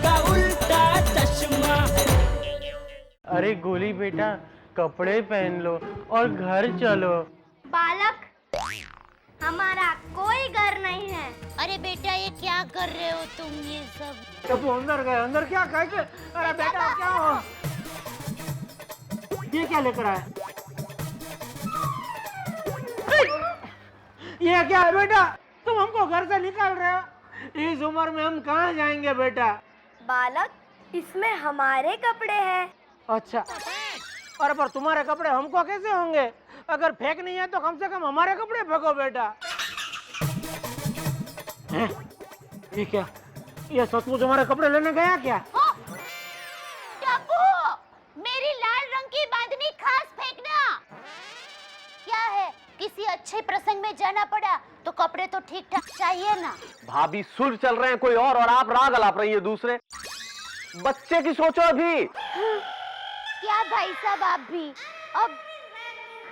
का उल्टा चश्मा। अरे गोली बेटा, कपड़े पहन लो और घर चलो। बालक, हमारा कोई घर नहीं है। अरे बेटा ये क्या कर रहे हो तुम ये सब? टप्पू अंदर गए, अंदर क्या खाए के? अरे बेटा क्या हो? ये क्या लेकर आया? ये क्या है बेटा? तुम हमको घर से निकाल रहे हो? इस उम्र में हम कहाँ जाएंगे बेटा? बालक, इसमें हमारे कपड़े हैं। अच्छा, अरे पर तुम्हारे कपड़े हमको कैसे होंगे? अगर फेंक नहीं है तो कम से कम हमारे कपड़े फेंको बेटा। हैं? ये क्या? ये सचमुच हमारे कपड़े लेने गया क्या? टप्पू, मेरी लाल रंग की बांधनी खास फेंकना। क्या है, किसी अच्छे प्रसंग में जाना पड़ा तो कपड़े तो ठीक ठाक चाहिए ना। भाभी सुर चल रहे हैं कोई और आप राग अलाप रही है दूसरे। बच्चे की सोचो अभी। क्या भाई साहब, आप भी अब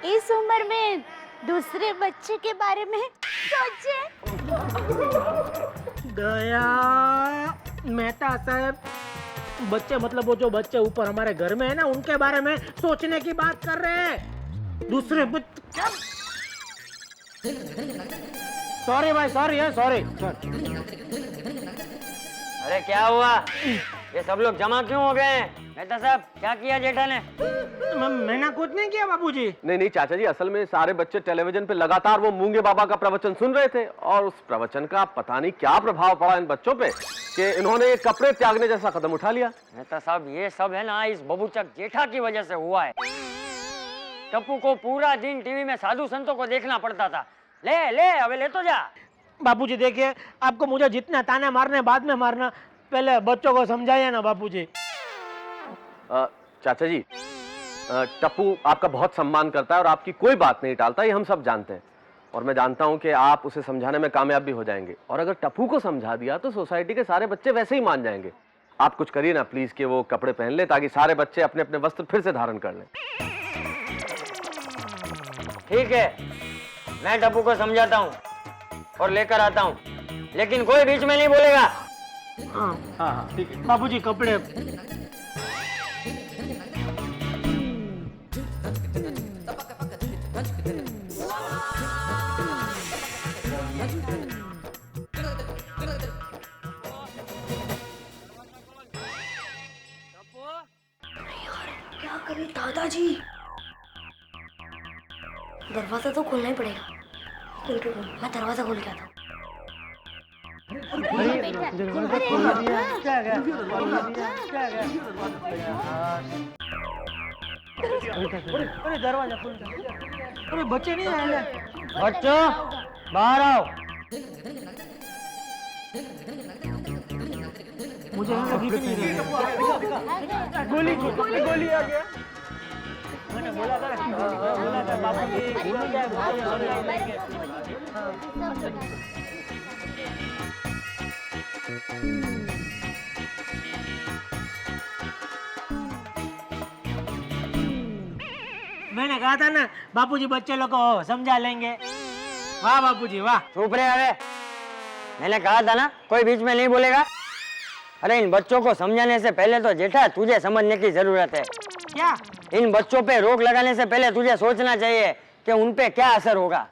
इस उम्र में दूसरे बच्चे के बारे में सोचे। दया मेहता साहब, बच्चे मतलब वो जो बच्चे ऊपर हमारे घर में है ना, उनके बारे में सोचने की बात कर रहे हैं। दूसरे बच्चे, सॉरी भाई, सॉरी है, सॉरी। अरे क्या हुआ? ये सब लोग जमा क्यों हो गए हैं? मेहता साहब, क्या किया जेठा ने? मैंने कुछ नहीं किया बाबूजी। नहीं चाचा जी, असल में सारे बच्चे टेलीविजन पे लगातार वो मूंगे बाबा का प्रवचन सुन रहे थे और उस प्रवचन का पता नहीं क्या प्रभाव पड़ा इन बच्चों पे कि इन्होंने ये कपड़े त्यागने जैसा कदम उठा लिया। मेहता साहब, ये सब है ना इस बबूचक जेठा की वजह से हुआ है। टप्पू को पूरा दिन टीवी में साधु संतों को देखना पड़ता था। ले ले, अबे ले तो जा। बापूजी देखिए, आपको मुझे जितना ताने मारने बाद में मारना, पहले बच्चों को समझाइए ना बापूजी। चाचा जी, टप्पू आपका बहुत सम्मान करता है और आपकी कोई बात नहीं टालता, ये हम सब जानते हैं। और मैं जानता हूं कि आप उसे समझाने में कामयाब भी हो जाएंगे। और अगर टप्पू को समझा दिया तो सोसाइटी के सारे बच्चे वैसे ही मान जाएंगे। आप कुछ करिए ना प्लीज कि वो कपड़े पहन ले ताकि सारे बच्चे अपने अपने वस्त्र फिर से धारण कर लें। ठीक है, मैं टप्पू को समझाता हूँ और लेकर आता हूँ, लेकिन कोई बीच में नहीं बोलेगा। हाँ, ठीक है बापूजी, कपड़े। क्या करें दादाजी? दरवाजा तो खोलना ही पड़ेगा। मैं दरवाजा खोल के आता हूँ। अरे दरवाजा खोल। अरे बच्चे नहीं आए। बच्चों बाहर आओ। मुझे गोली आ गया। मैंने बोला था बापू मैंने कहा था ना बापूजी बच्चे लोग को समझा लेंगे। वाह बापूजी वाह। चुप रहे। अरे मैंने कहा था ना कोई बीच में नहीं बोलेगा। अरे इन बच्चों को समझाने से पहले तो जेठा तुझे समझने की जरूरत है। क्या? इन बच्चों पे रोक लगाने से पहले तुझे सोचना चाहिए कि उन पे क्या असर होगा।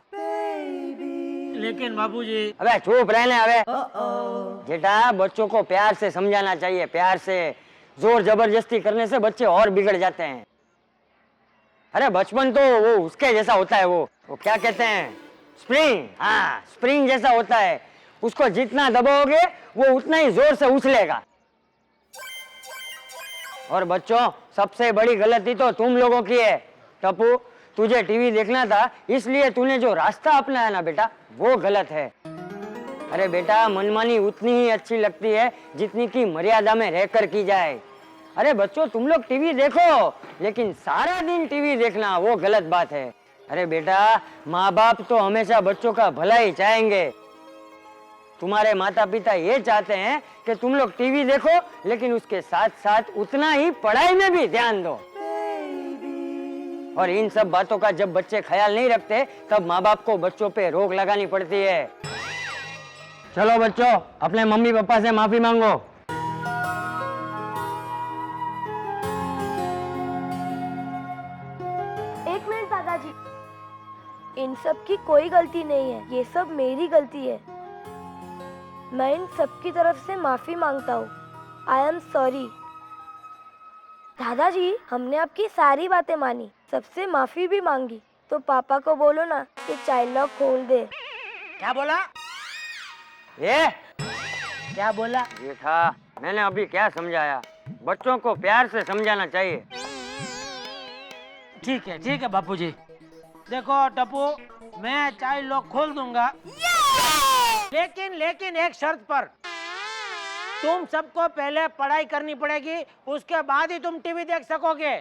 लेकिन बाबूजी। अबे चुप रहने। अबे जेठा, बच्चों को प्यार से समझाना चाहिए, प्यार से। जोर जबरदस्ती करने से बच्चे और बिगड़ जाते हैं। अरे बचपन तो वो उसके जैसा होता है, वो क्या कहते हैं, स्प्रिंग। हाँ, स्प्रिंग जैसा होता है। उसको जितना दबाओगे वो उतना ही जोर से उछलेगा। और बच्चों, सबसे बड़ी गलती तो तुम लोगों की है। टप्पू, तुझे टीवी देखना था इसलिए तूने जो रास्ता अपनाया ना बेटा, वो गलत है। अरे बेटा, मनमानी उतनी ही अच्छी लगती है जितनी की मर्यादा में रहकर की जाए। अरे बच्चों, तुम लोग टीवी देखो, लेकिन सारा दिन टीवी देखना वो गलत बात है। अरे बेटा, माँ बाप तो हमेशा बच्चों का भला ही चाहेंगे। तुम्हारे माता पिता ये चाहते हैं कि तुम लोग टीवी देखो, लेकिन उसके साथ साथ उतना ही पढ़ाई में भी ध्यान दो। और इन सब बातों का जब बच्चे ख्याल नहीं रखते, तब माँ बाप को बच्चों पे रोक लगानी पड़ती है। चलो बच्चों, अपने मम्मी पापा से माफी मांगो। आपकी कोई गलती नहीं है, ये सब मेरी गलती है। मैं इन सबकी तरफ से माफी मांगता हूँ। I am sorry. दादाजी, हमने आपकी सारी बातें मानी, सबसे माफी भी मांगी, तो पापा को बोलो ना कि चाइल्ड लॉक खोल दे। क्या बोला? ये क्या बोला? था मैंने अभी क्या समझाया, बच्चों को प्यार से समझाना चाहिए। ठीक है बापूजी। देखो टप्पू, मैं चाइल्ड लॉक खोल दूंगा, लेकिन एक शर्त पर। तुम सबको पहले पढ़ाई करनी पड़ेगी, उसके बाद ही तुम टीवी देख सकोगे।